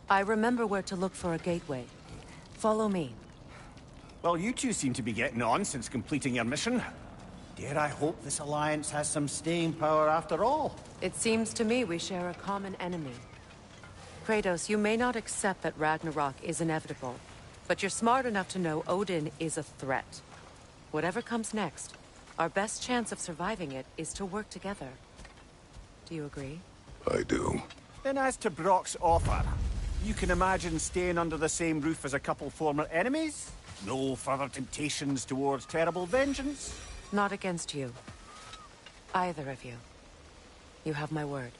I remember where to look for a gateway. Follow me. Well, you two seem to be getting on since completing your mission. Dare I hope this alliance has some staying power after all? It seems to me we share a common enemy. Kratos, you may not accept that Ragnarok is inevitable, but you're smart enough to know Odin is a threat. Whatever comes next, our best chance of surviving it is to work together. Do you agree? I do. Then as to Brock's offer, you can imagine staying under the same roof as a couple former enemies? No further temptations towards terrible vengeance? Not against you. Either of you. You have my word.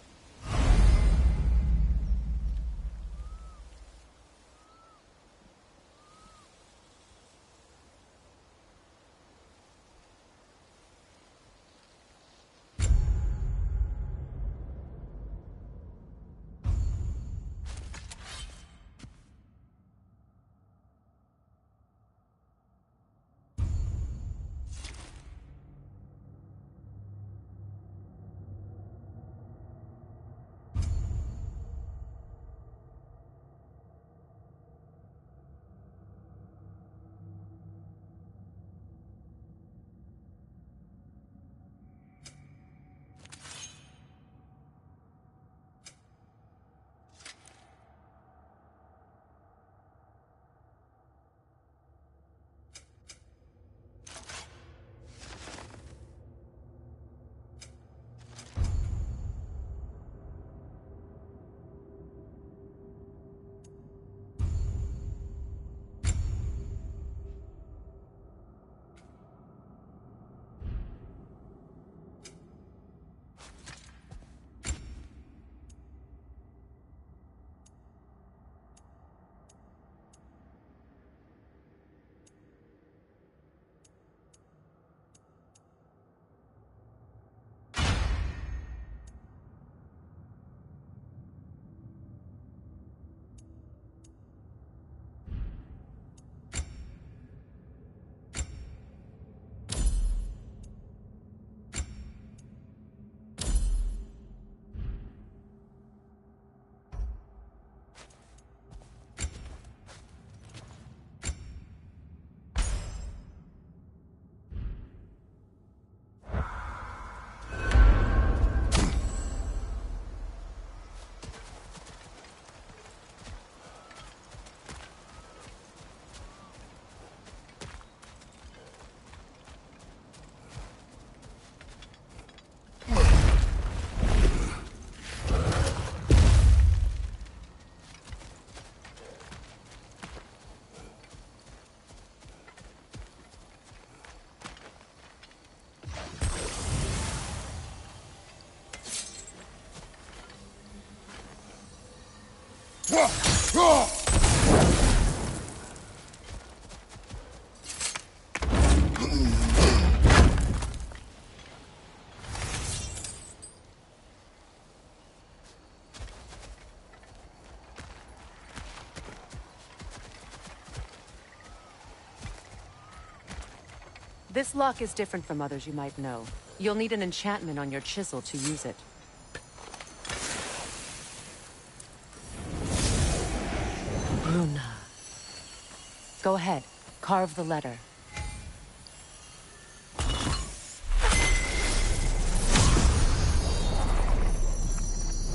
This lock is different from others you might know. You'll need an enchantment on your chisel to use it. Bruna. Go ahead. Carve the letter.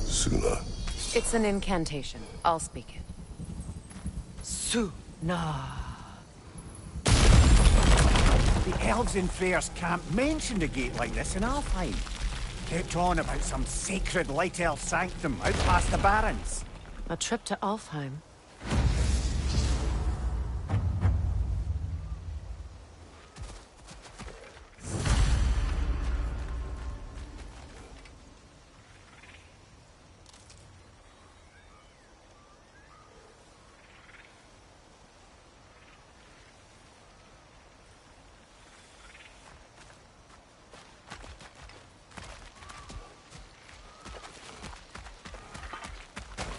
Suna. It's an incantation. I'll speak it. Suna. The elves in Freyr's camp mentioned a gate like this in Alfheim. Kept on about some sacred light elf sanctum out past the barrens. A trip to Alfheim.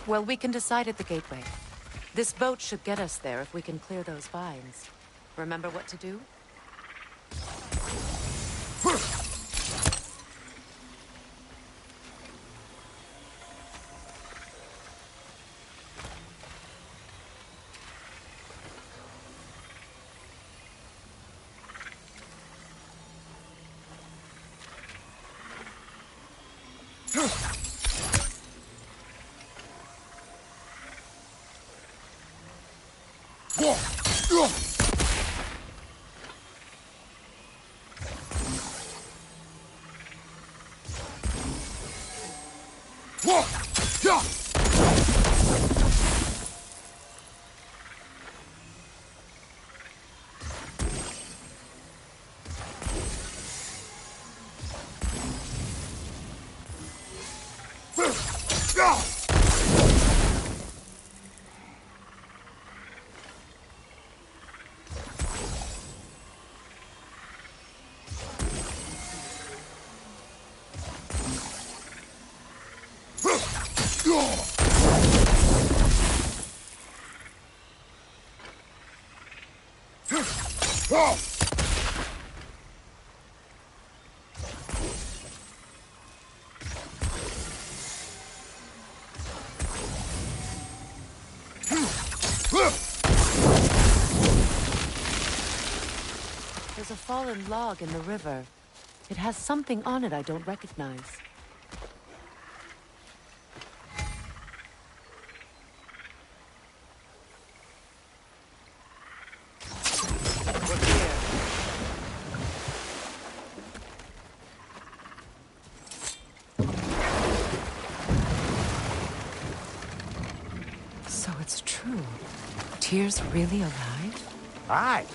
Well, we can decide at the gateway. This boat should get us there if we can clear those vines. Remember what to do? There's a fallen log in the river. It has something on it I don't recognize. Look here. So it's true. Tyr's really alive? Aye.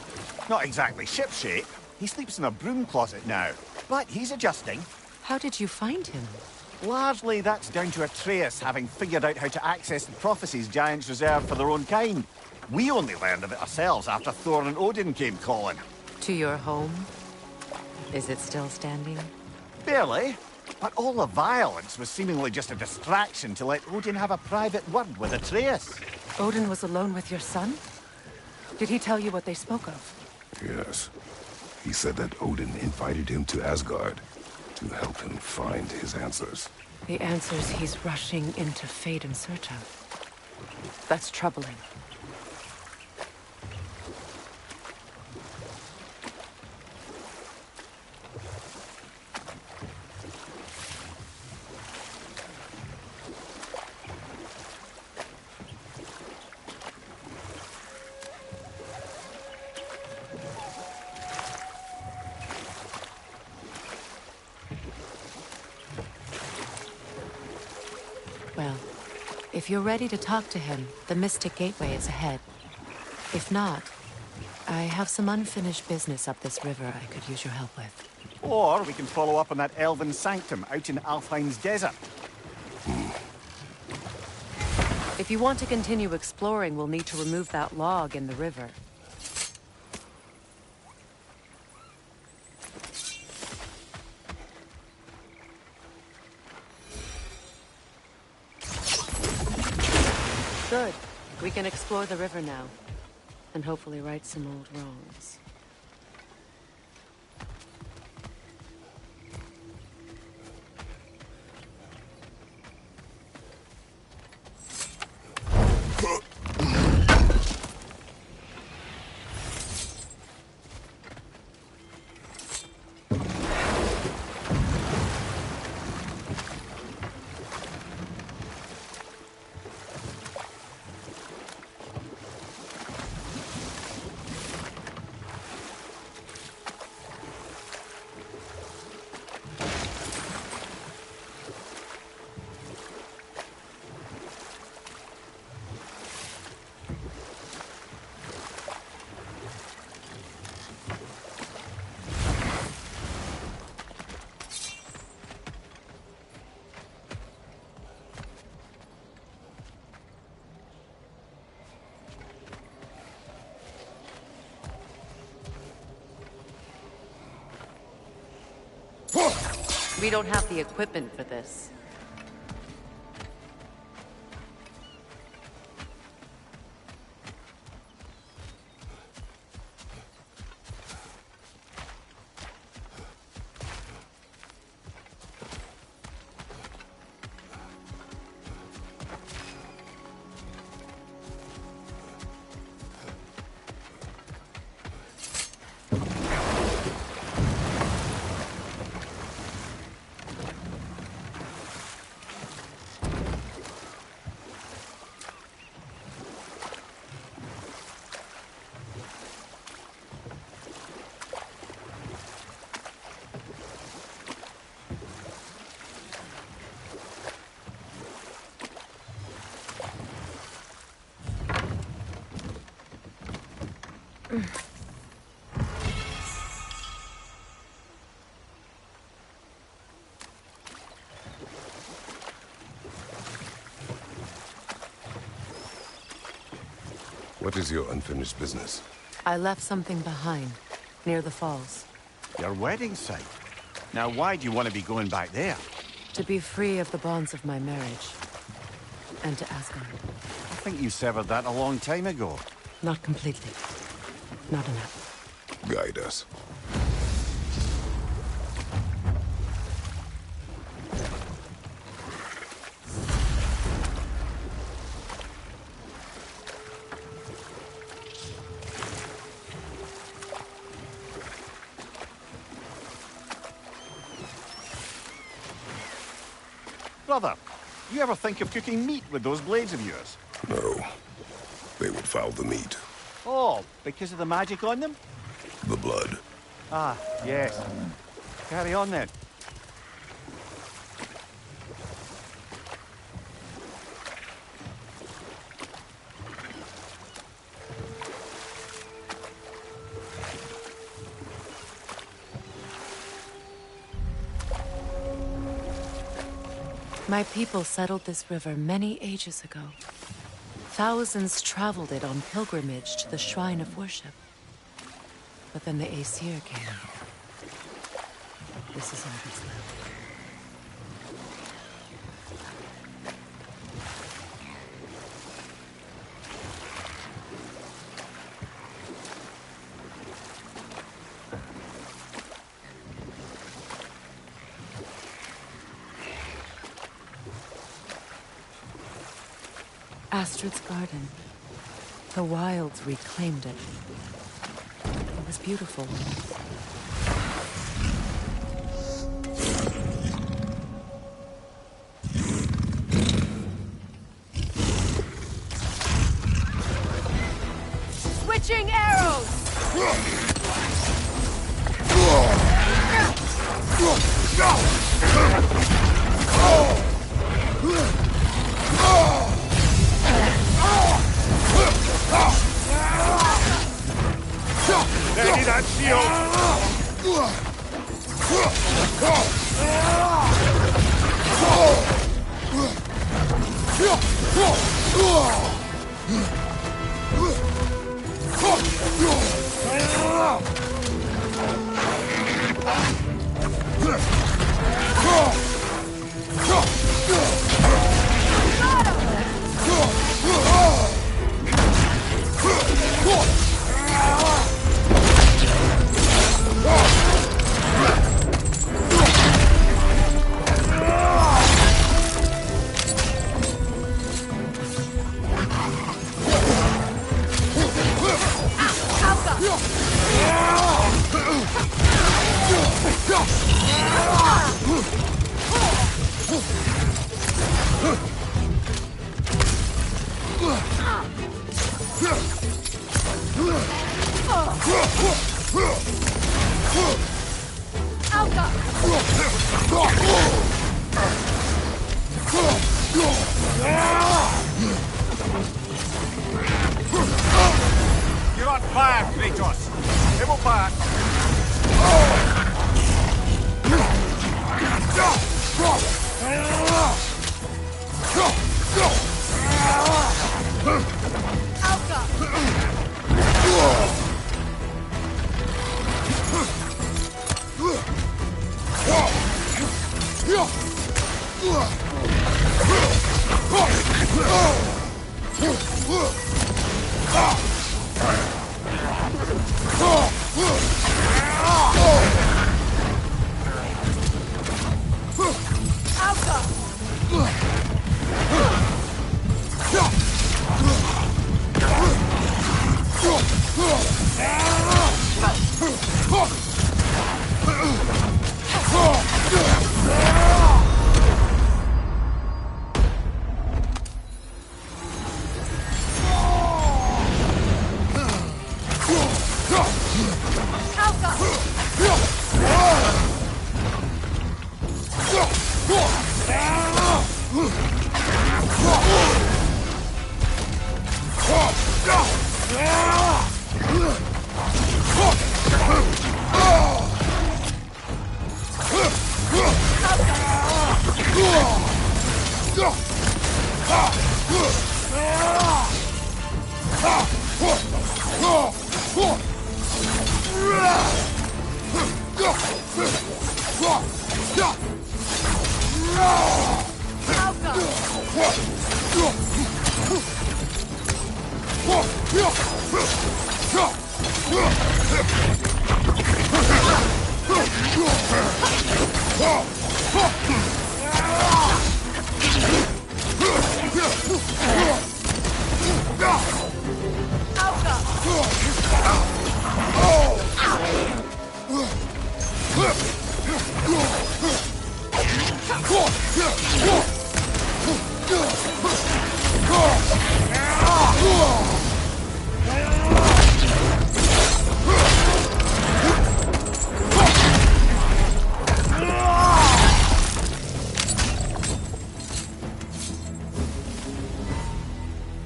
Not exactly shipshape. He sleeps in a broom closet now. But he's adjusting. How did you find him? Largely, that's down to Atreus having figured out how to access the prophecies giants reserve for their own kind. We only learned of it ourselves after Thor and Odin came calling. To your home? Is it still standing? Barely. But all the violence was seemingly just a distraction to let Odin have a private word with Atreus. Odin was alone with your son? Did he tell you what they spoke of? Yes. He said that Odin invited him to Asgard to help him find his answers. The answers he's rushing into fate in search of. That's troubling. Well, if you're ready to talk to him, the Mystic Gateway is ahead. If not, I have some unfinished business up this river I could use your help with. Or we can follow up on that elven sanctum out in Alfheim's desert. If you want to continue exploring, we'll need to remove that log in the river. Good. We can explore the river now. And hopefully right some old wrongs. We don't have the equipment for this. What is your unfinished business? I left something behind, near the falls. Your wedding site. Now, why do you want to be going back there? To be free of the bonds of my marriage. And to Asgard. I think you severed that a long time ago. Not completely. Not enough. Guide us. Brother, you ever think of cooking meat with those blades of yours? No. They would foul the meat. Oh, because of the magic on them? The blood. Ah, yes. Carry on then. My people settled this river many ages ago. Thousands traveled it on pilgrimage to the shrine of worship. But then the Aesir came. This is all that's left. Astrid's garden. The wilds reclaimed it. It was beautiful. Switching arrows! Ready that shield! You're on fire, Kratos! Give it back!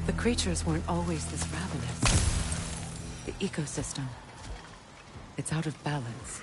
The creatures weren't always this ravenous. The ecosystem, it's out of balance.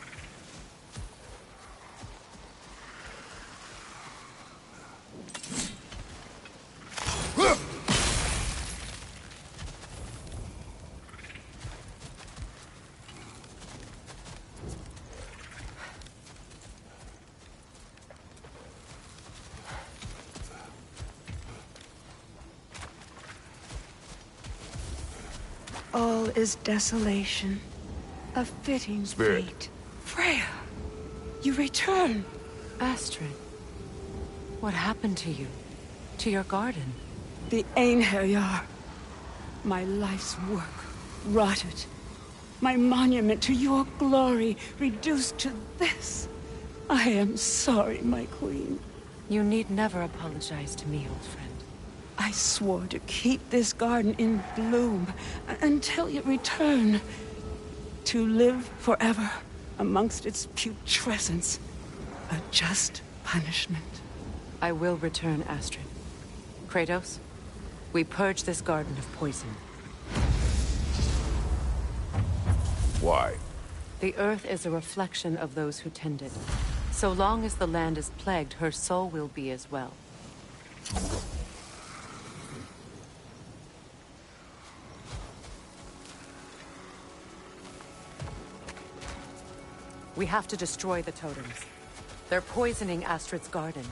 All is desolation. A fitting Spirit. fate. Freya, you return. Astrid, what happened to you? To your garden? The Einherjar. My life's work rotted. My monument to your glory reduced to this. I am sorry, my queen. You need never apologize to me, old friend. I swore to keep this garden in bloom until you return. To live forever amongst its putrescence. A just punishment. I will return, Astrid. Kratos, we purge this garden of poison. Why? The earth is a reflection of those who tend it. So long as the land is plagued, her soul will be as well. We have to destroy the totems. They're poisoning Astrid's garden.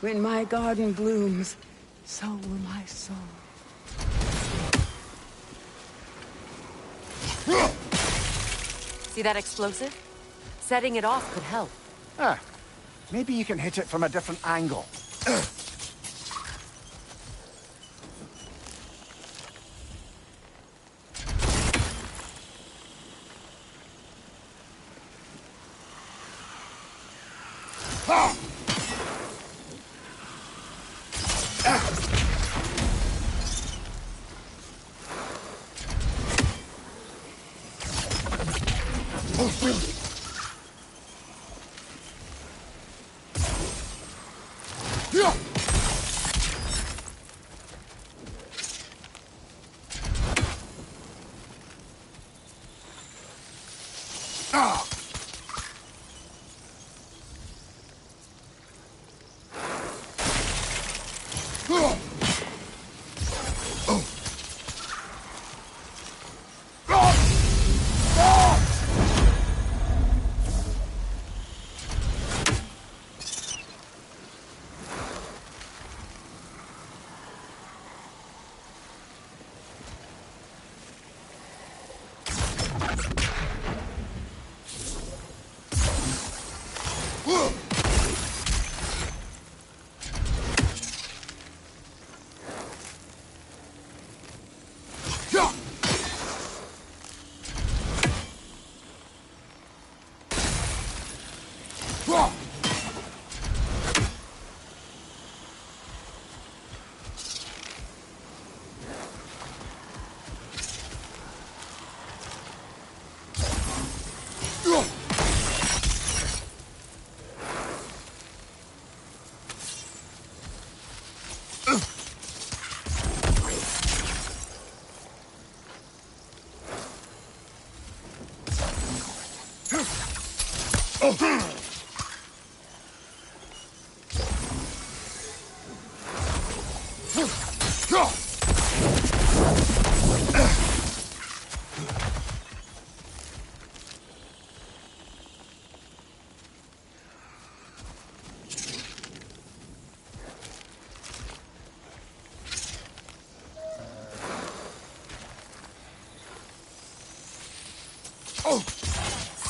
When my garden blooms, so will my soul. See that explosive? Setting it off could help. Ah, maybe you can hit it from a different angle.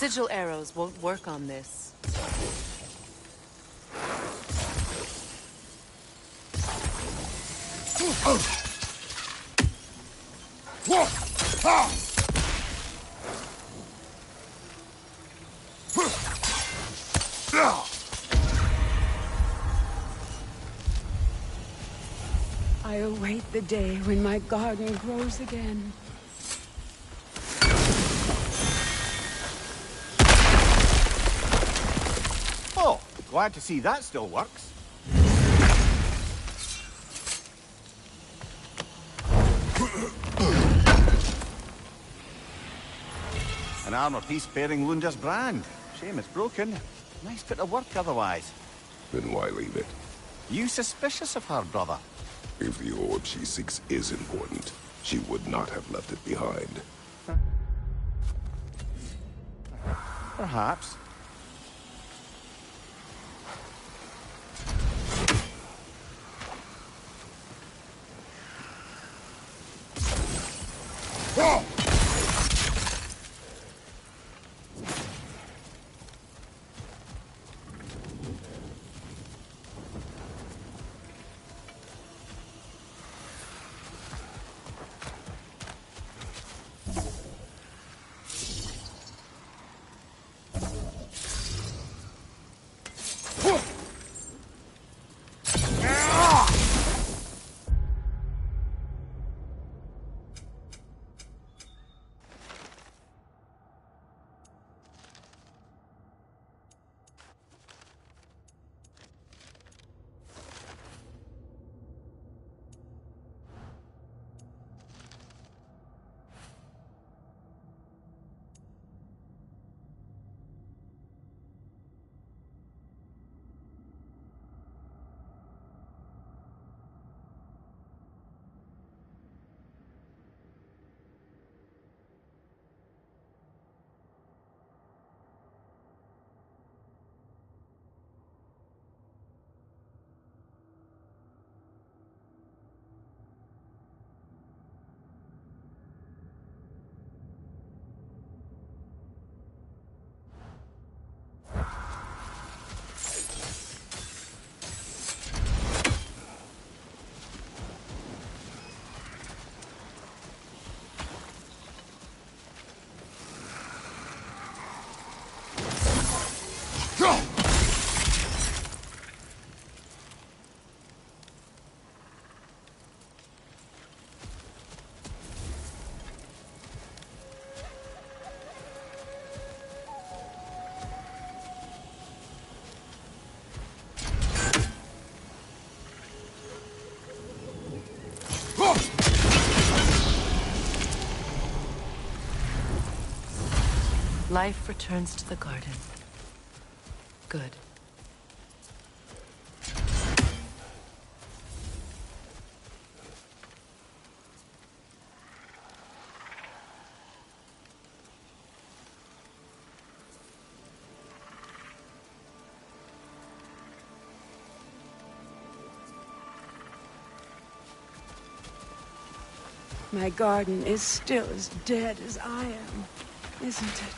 Sigil arrows won't work on this. I await the day when my garden grows again. Oh, glad to see that still works. An armor piece bearing Lunda's brand. Shame it's broken. Nice bit of work otherwise. Then why leave it? You suspicious of her, brother? If the orb she seeks is important, she would not have left it behind. Perhaps. Life returns to the garden. Good. My garden is still as dead as I am, isn't it?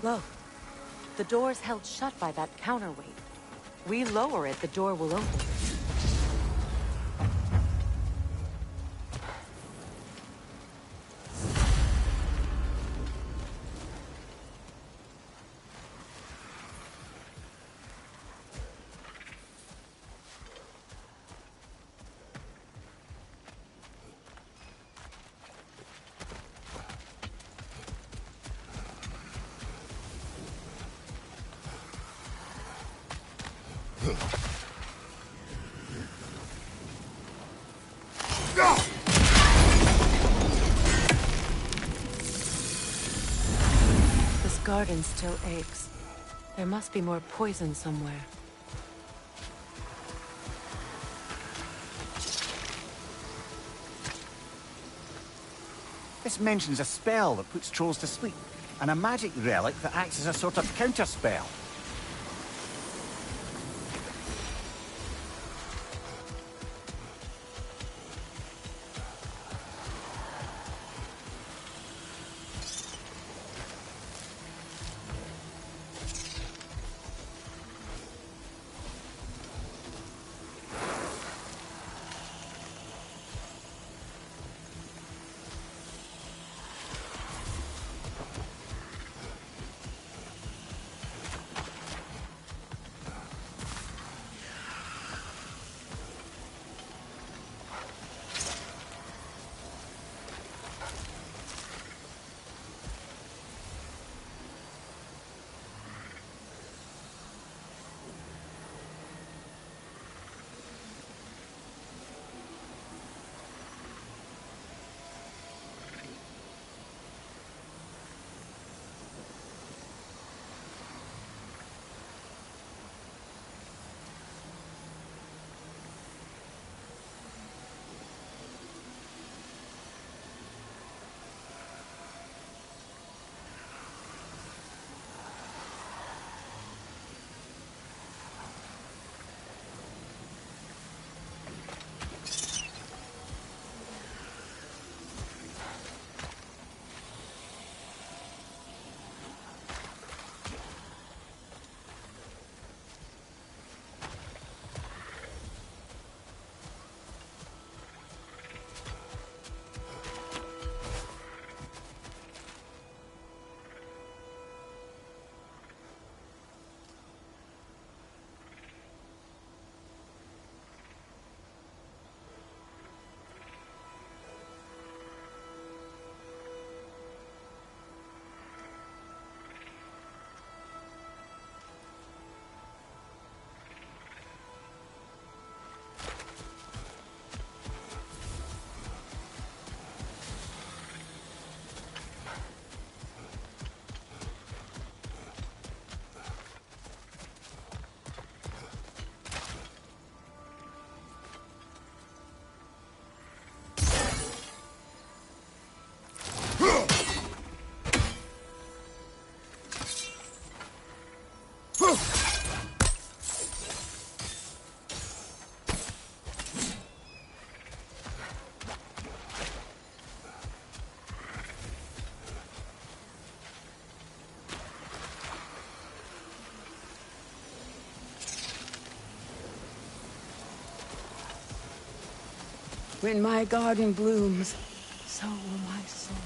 Look, the door's held shut by that counterweight. We lower it, the door will open. This garden still aches. There must be more poison somewhere. This mentions a spell that puts trolls to sleep, and a magic relic that acts as a sort of counter spell. When my garden blooms, so will my soul.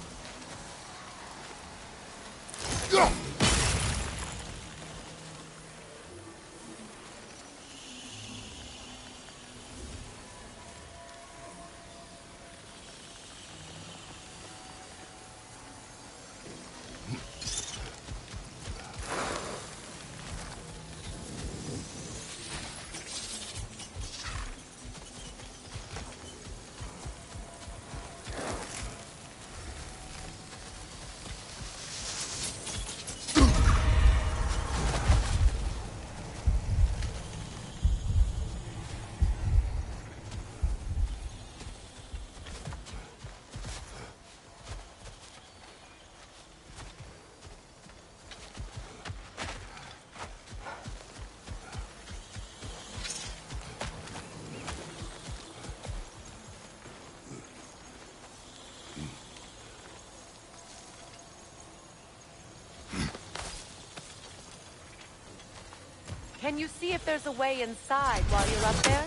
Can you see if there's a way inside while you're up there?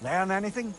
Learn anything?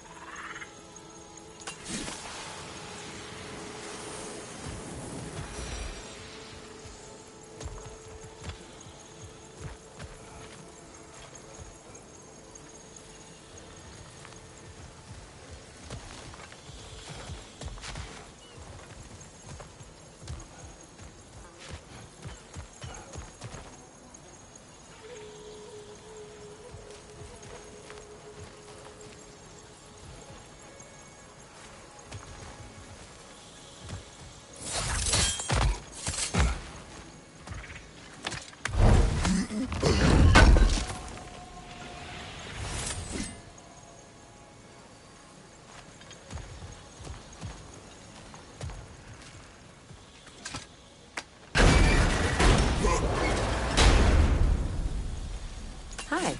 Hi.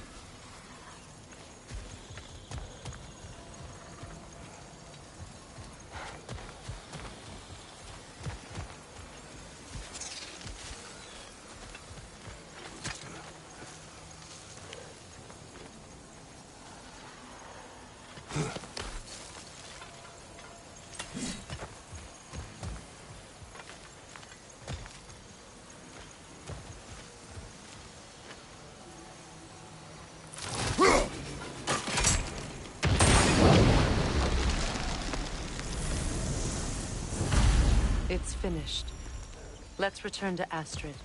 It's finished. Let's return to Astrid.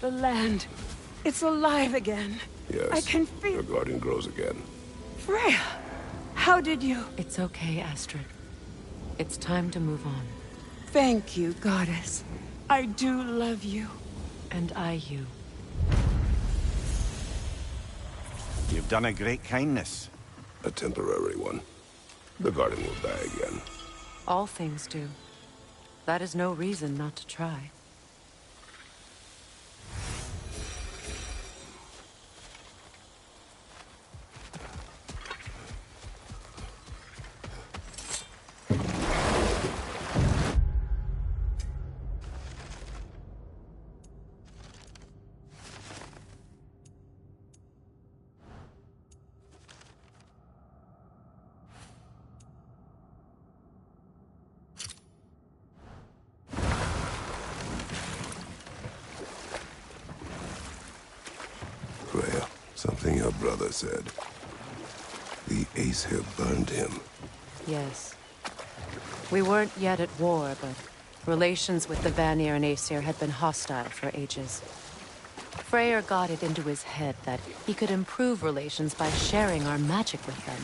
The land. It's alive again. Yes. I can feel... Your garden grows again. Freya! How did you... It's okay, Astrid. It's time to move on. Thank you, goddess. I do love you. And I you. You've done a great kindness. A temporary one. The garden will die again. All things do. That is no reason not to try. brother said. The Aesir burned him. Yes. We weren't yet at war, but relations with the Vanir and Aesir had been hostile for ages. Freyr got it into his head that he could improve relations by sharing our magic with them.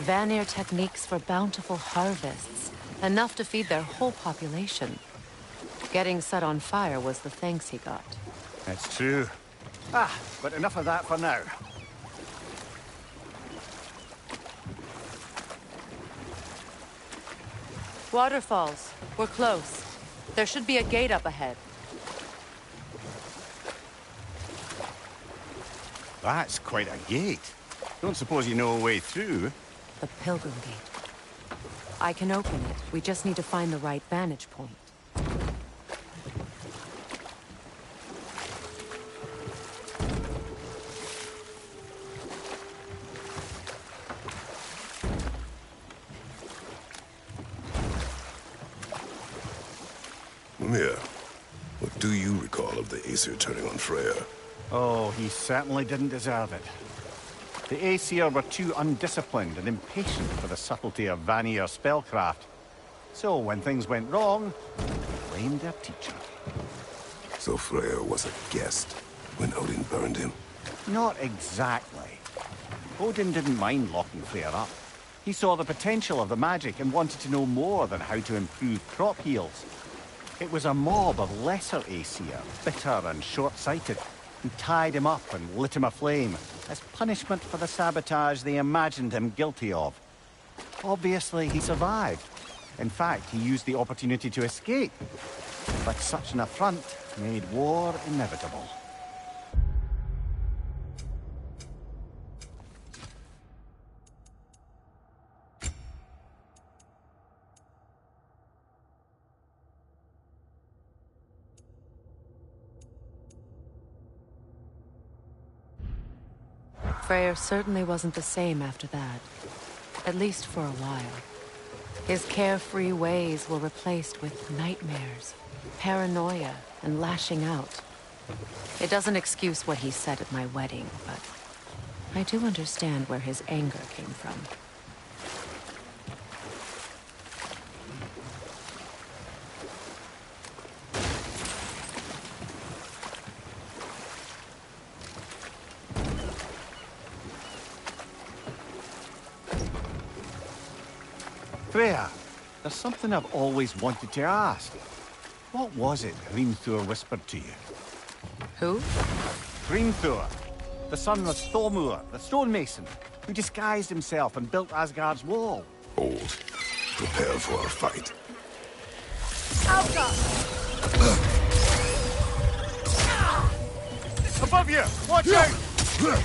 Vanir techniques for bountiful harvests, enough to feed their whole population. Getting set on fire was the thanks he got. That's true. But enough of that for now. Waterfalls. We're close. There should be a gate up ahead. That's quite a gate. Don't suppose you know a way through? The Pilgrim Gate. I can open it. We just need to find the right vantage point. Mimir, what do you recall of the Aesir turning on Freyr? Oh, he certainly didn't deserve it. The Aesir were too undisciplined and impatient for the subtlety of Vanir spellcraft. So when things went wrong, they blamed their teacher. So Freyr was a guest when Odin burned him? Not exactly. Odin didn't mind locking Freyr up. He saw the potential of the magic and wanted to know more than how to improve crop yields. It was a mob of lesser Aesir, bitter and short-sighted, who tied him up and lit him aflame as punishment for the sabotage they imagined him guilty of. Obviously, he survived. In fact, he used the opportunity to escape. But such an affront made war inevitable. Freyr certainly wasn't the same after that. At least for a while. His carefree ways were replaced with nightmares, paranoia, and lashing out. It doesn't excuse what he said at my wedding, but I do understand where his anger came from. Freya, there's something I've always wanted to ask. What was it Hrimthur whispered to you? Who? Hrimthur, the son of Thormur, the stonemason, who disguised himself and built Asgard's wall. Old. Prepare for a fight. Above you! Watch out! Go!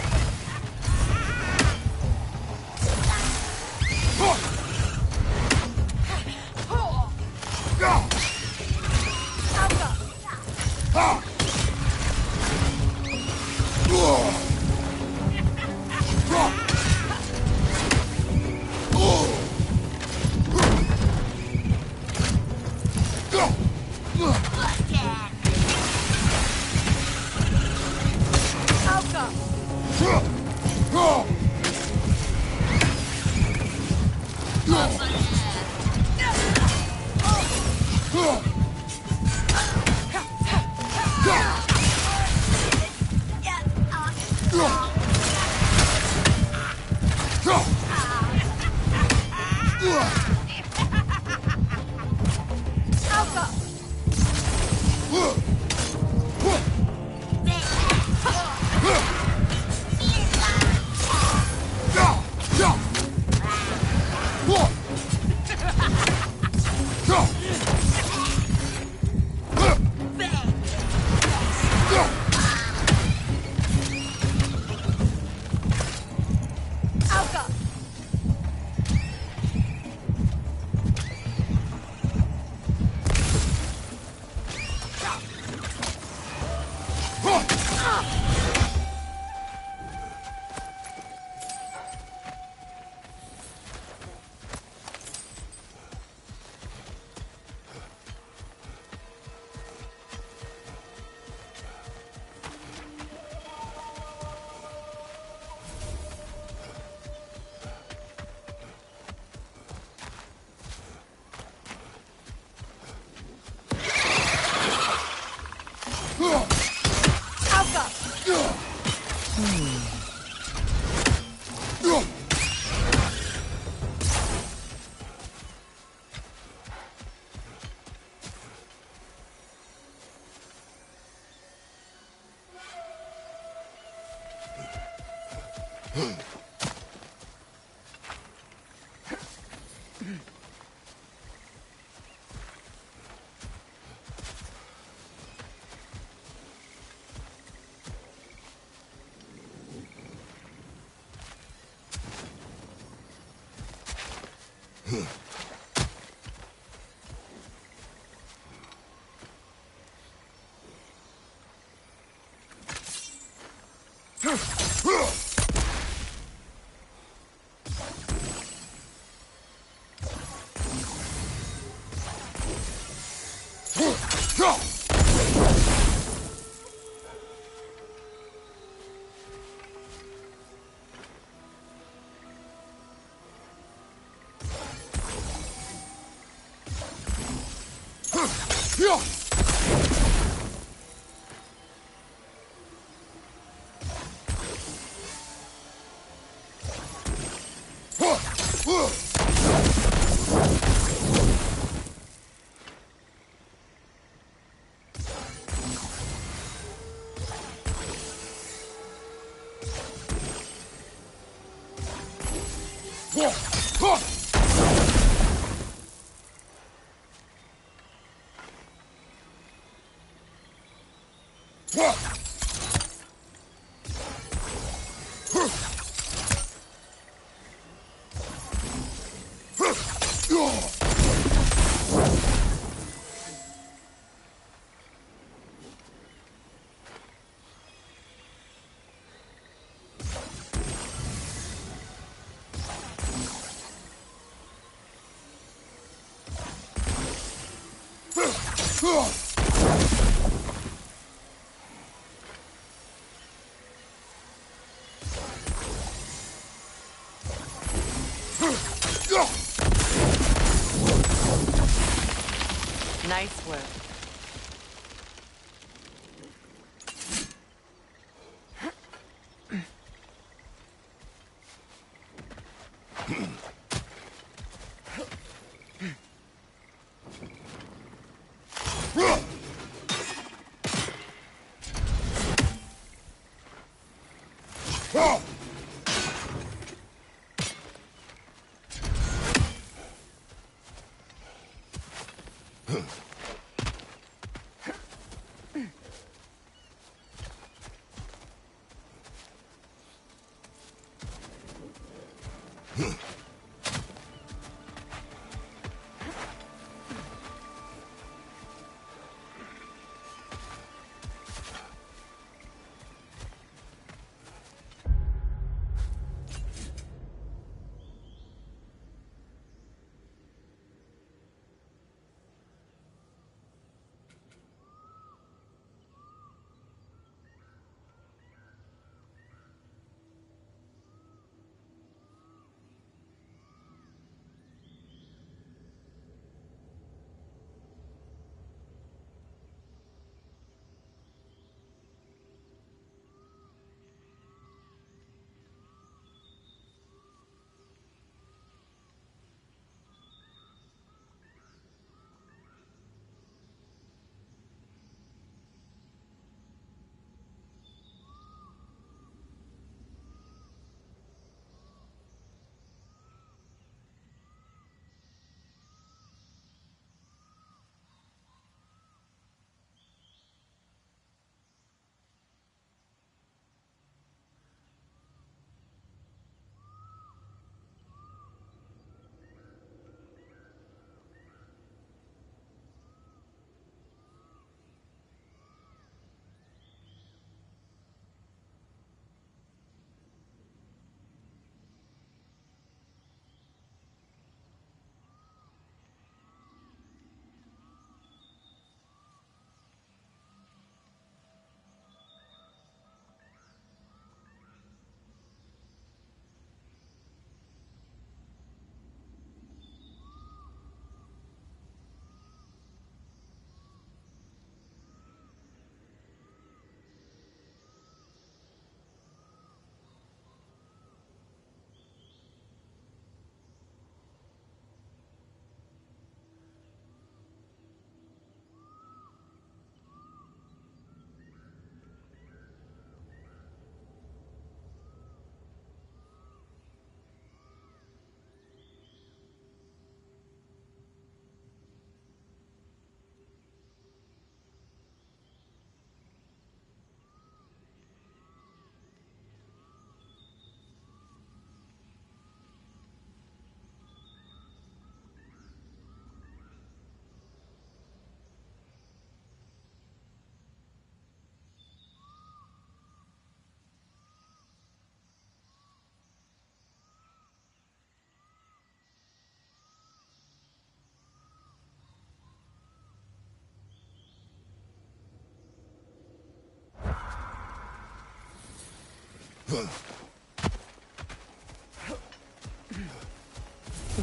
Nice work.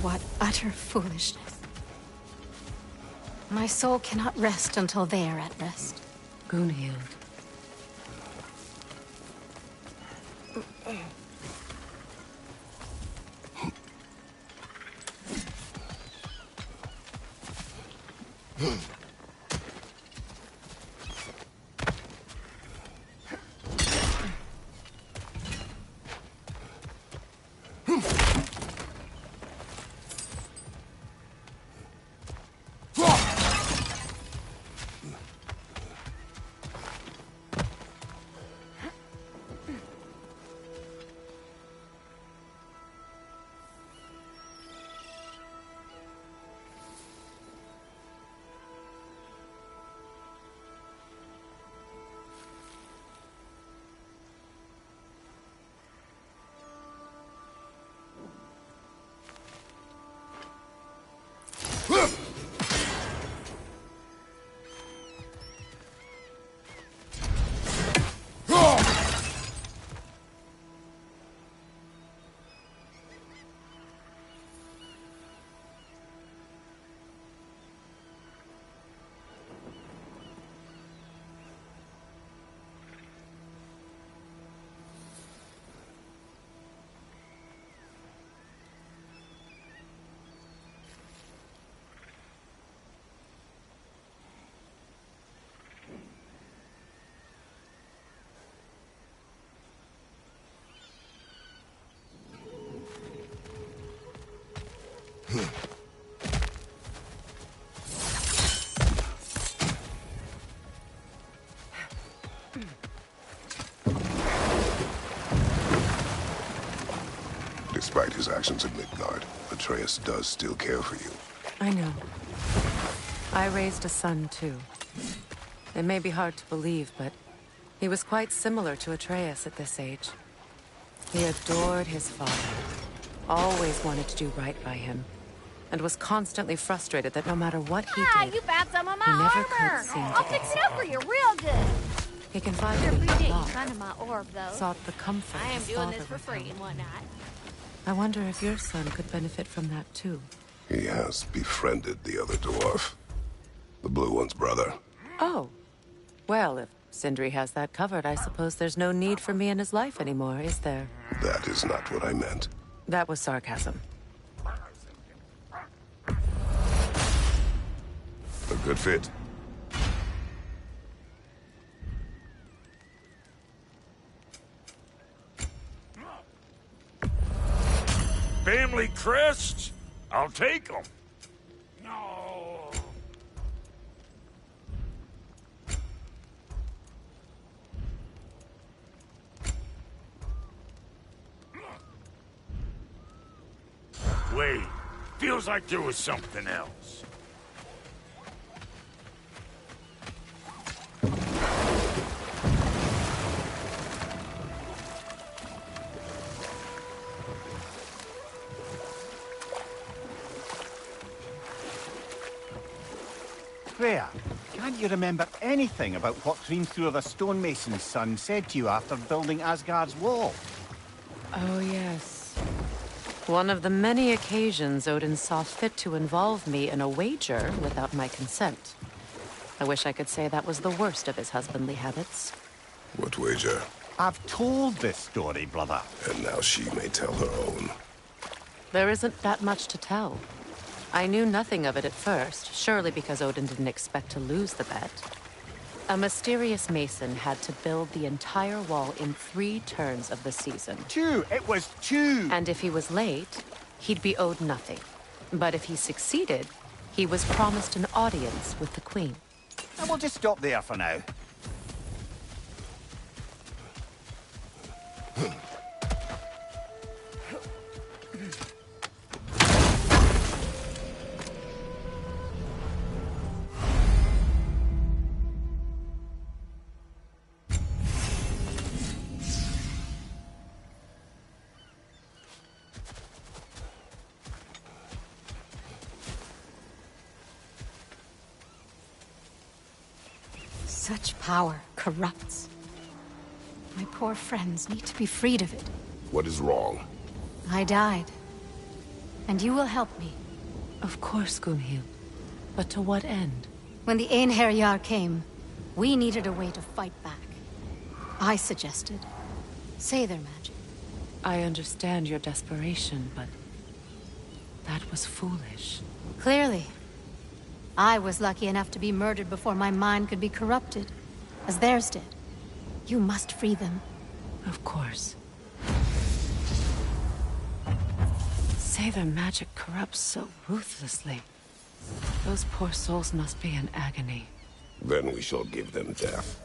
What utter foolishness. My soul cannot rest until they are at rest. Gunhild. Despite his actions in Midgard, Atreus does still care for you. I know. I raised a son, too. It may be hard to believe, but he was quite similar to Atreus at this age. He adored his father, always wanted to do right by him, and was constantly frustrated that no matter what he did, you found some of my he never armor. could seem I'll to fix get it up for you real good. He confided You're in me pretty a in lot, front of my orb, though. sought the comfort I am his doing father this for free withheld. and whatnot. I wonder if your son could benefit from that, too. He has befriended the other dwarf. The blue one's brother. Oh. Well, if Sindri has that covered, I suppose there's no need for me in his life anymore, is there? That is not what I meant. That was sarcasm. A good fit. Family crests? I'll take them. No. Wait, feels like there was something else. Freya, can't you remember anything about what Hrimthur the stonemason's son said to you after building Asgard's wall? Oh, yes. One of the many occasions Odin saw fit to involve me in a wager without my consent. I wish I could say that was the worst of his husbandly habits. What wager? I've told this story, brother. And now she may tell her own. There isn't that much to tell. I knew nothing of it at first, surely because Odin didn't expect to lose the bet. A mysterious mason had to build the entire wall in 3 turns of the season. 2! It was 2! And if he was late, he'd be owed nothing. But if he succeeded, he was promised an audience with the queen. And we'll just stop there for now. Such power corrupts. My poor friends need to be freed of it. What is wrong? I died. And you will help me. Of course, Gunhild. But to what end? When the Einherjar came, we needed a way to fight back. I suggested Seidr magic. I understand your desperation, but that was foolish. Clearly. I was lucky enough to be murdered before my mind could be corrupted, as theirs did. You must free them. Of course. Seidr magic corrupts so ruthlessly. Those poor souls must be in agony. Then we shall give them death.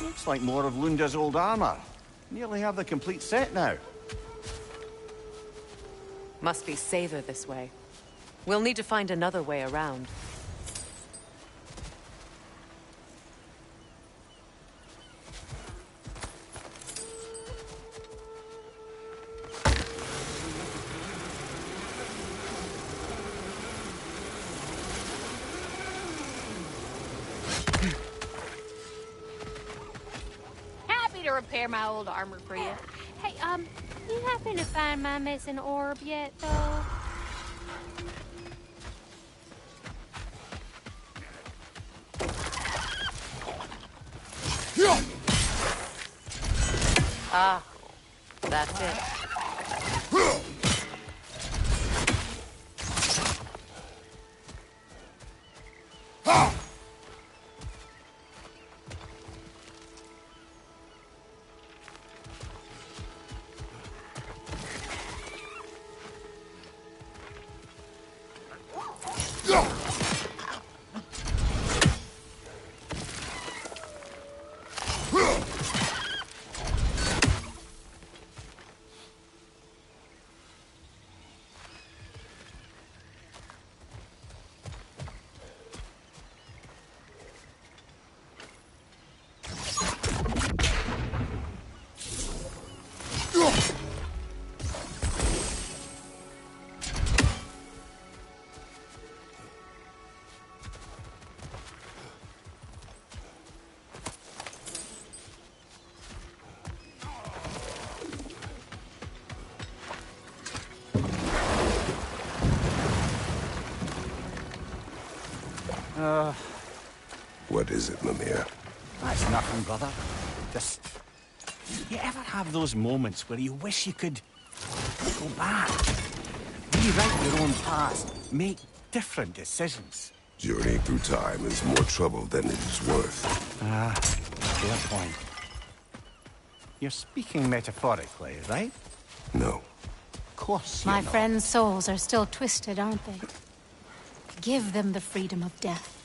Looks like more of Lunda's old armor. Nearly have the complete set now. Must be Seidr this way. We'll need to find another way around. Happy to repair my old armor for you. Hey, you happen to find my missing orb yet, though? Ah, that's it. What is it, Mimir? That's nothing, brother. Just... You ever have those moments where you wish you could go back? Rewrite your own past. Make different decisions. Journeying through time is more trouble than it is worth. Fair point. You're speaking metaphorically, right? No. Of course you're My not. friends' souls are still twisted, aren't they? Give them the freedom of death.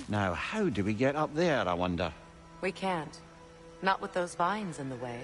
Now, how do we get up there, I wonder? We can't. Not with those vines in the way.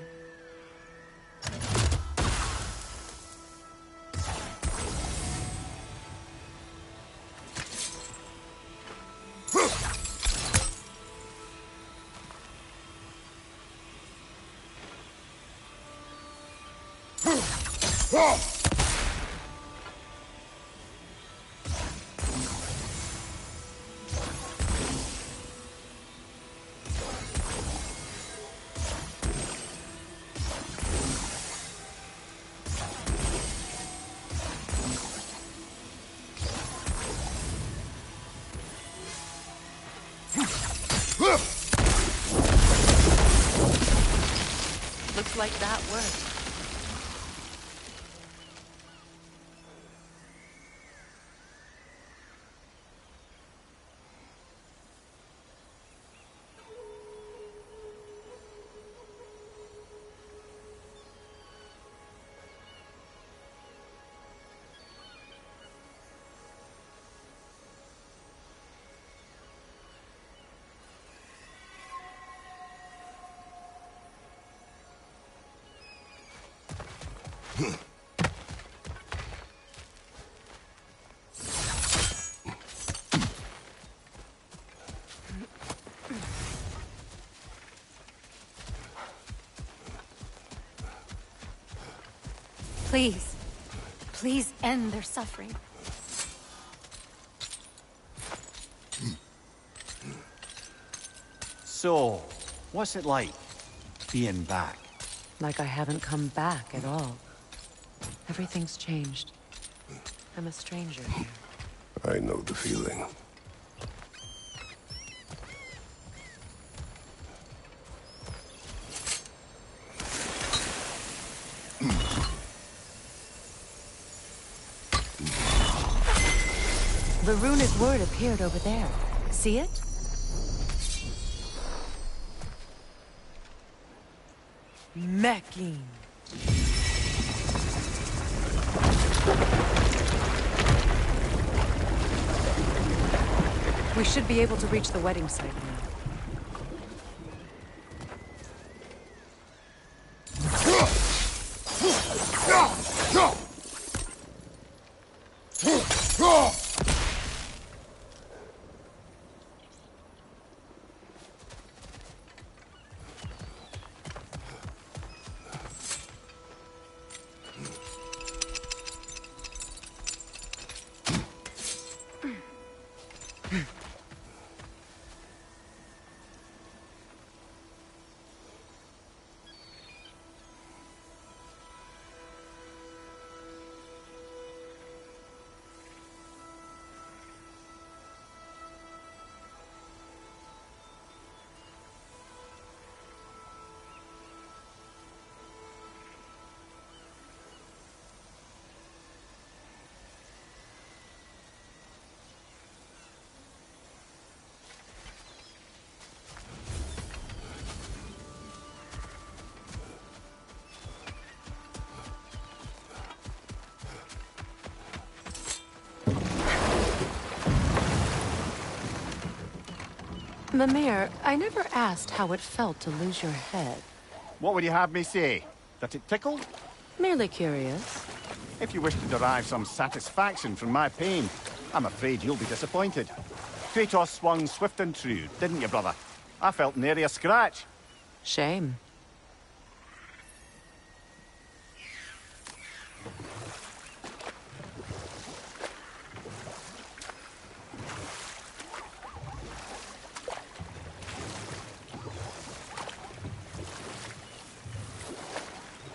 Looks like that worked. Please. Please end their suffering. So, what's it like, being back? Like I haven't come back at all. Everything's changed. I'm a stranger here. I know the feeling. The runic word appeared over there. See it? Mecking. We should be able to reach the wedding site now. Mimir, I never asked how it felt to lose your head. What would you have me say? That it tickled? Merely curious. If you wish to derive some satisfaction from my pain, I'm afraid you'll be disappointed. Kratos swung swift and true, didn't you, brother? I felt nary a scratch. Shame.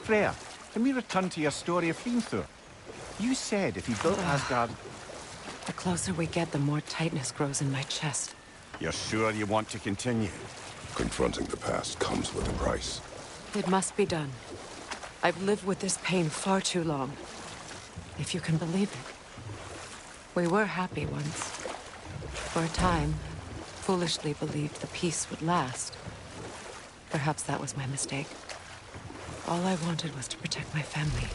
Freya, can we return to your story of Hrimthur? You said if he built Asgard... The closer we get, the more tightness grows in my chest. You're sure you want to continue? Confronting the past comes with a price. It must be done. I've lived with this pain far too long. If you can believe it. We were happy once. For a time, foolishly believed the peace would last. Perhaps that was my mistake. All I wanted was to protect my family.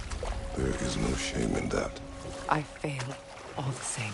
There is no shame in that. I failed, all the same.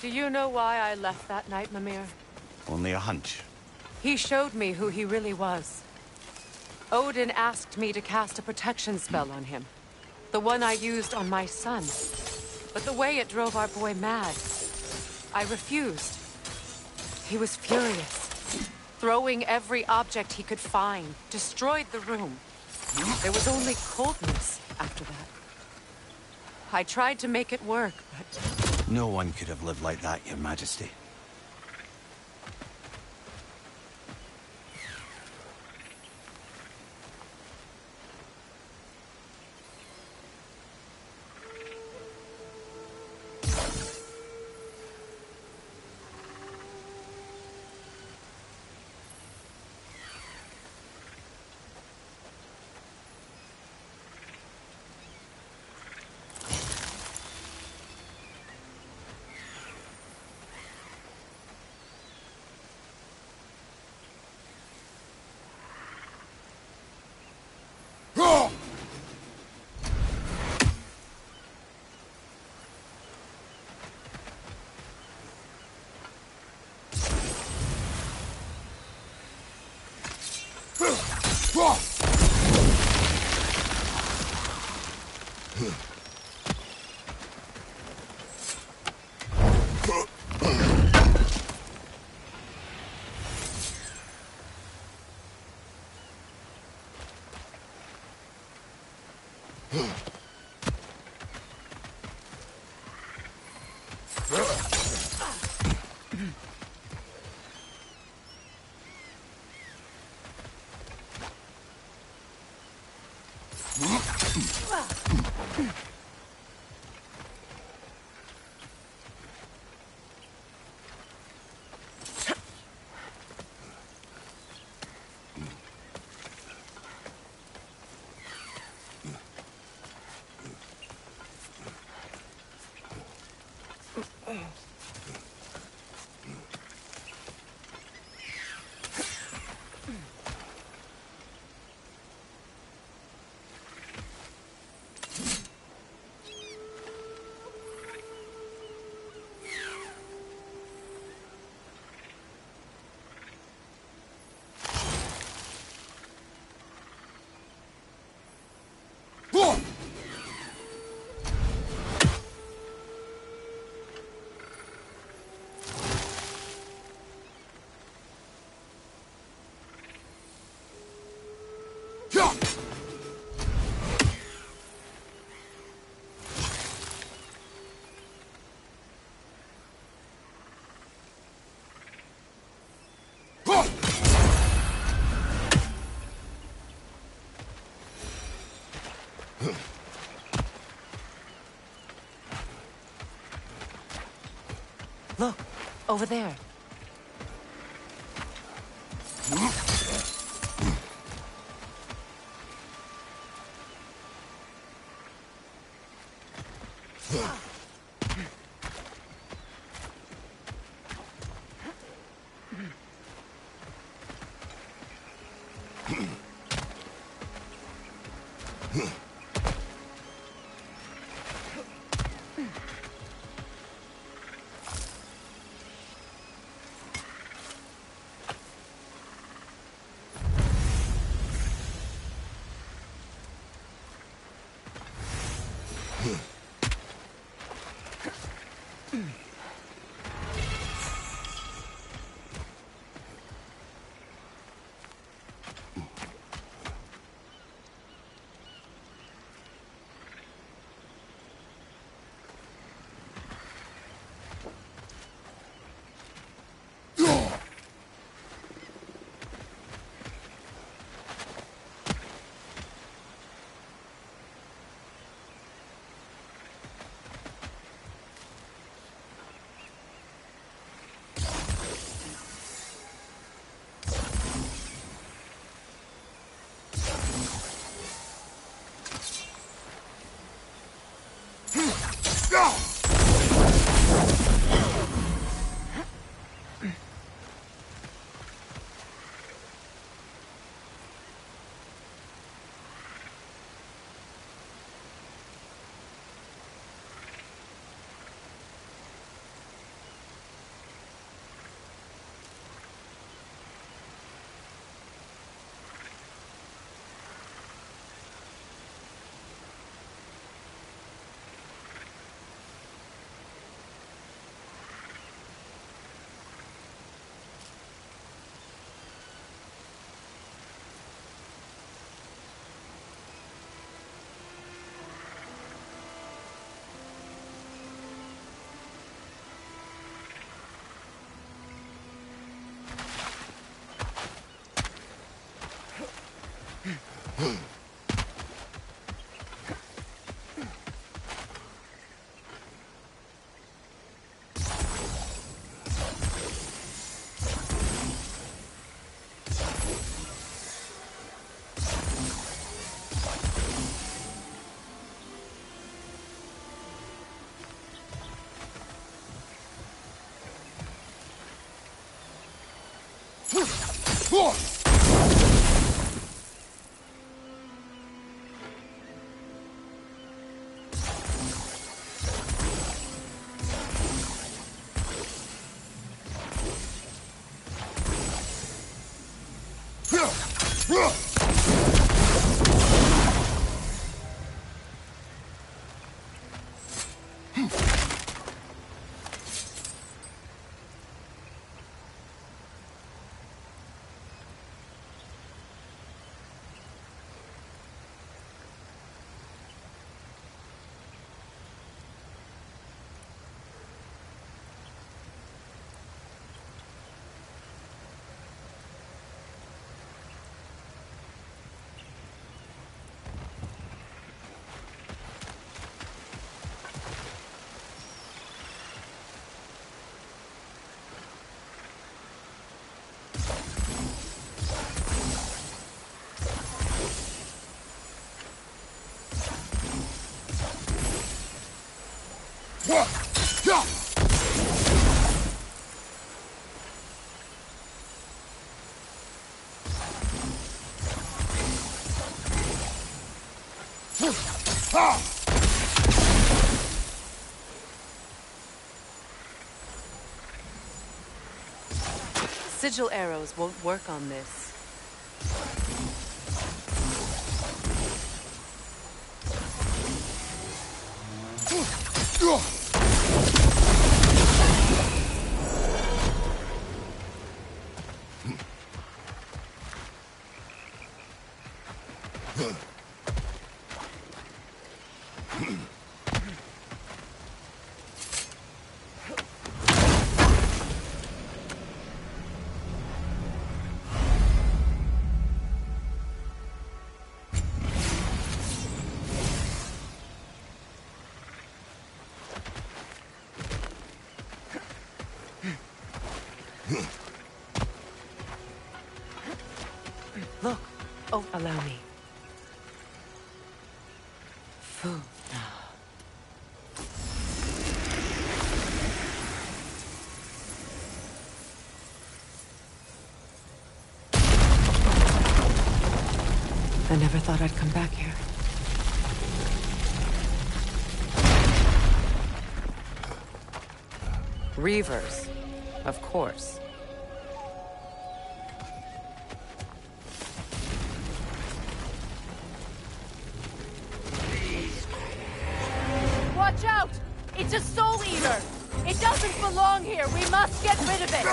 Do you know why I left that night, Mimir? Only a hunch. He showed me who he really was. Odin asked me to cast a protection spell on him. The one I used on my son. But the way it drove our boy mad, I refused. He was furious, throwing every object he could find, destroyed the room. There was only coldness after that. I tried to make it work, but... No one could have lived like that, Your Majesty. Look, over there. Sigil arrows won't work on this. Look. Oh, allow me. Food. I never thought I'd come back here. Reavers, of course. Watch out! It's a soul eater! It doesn't belong here! We must get rid of it!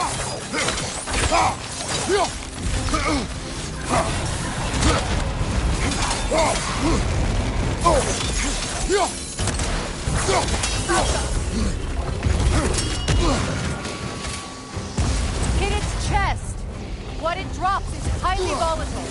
Hit its chest! What it drops is highly volatile.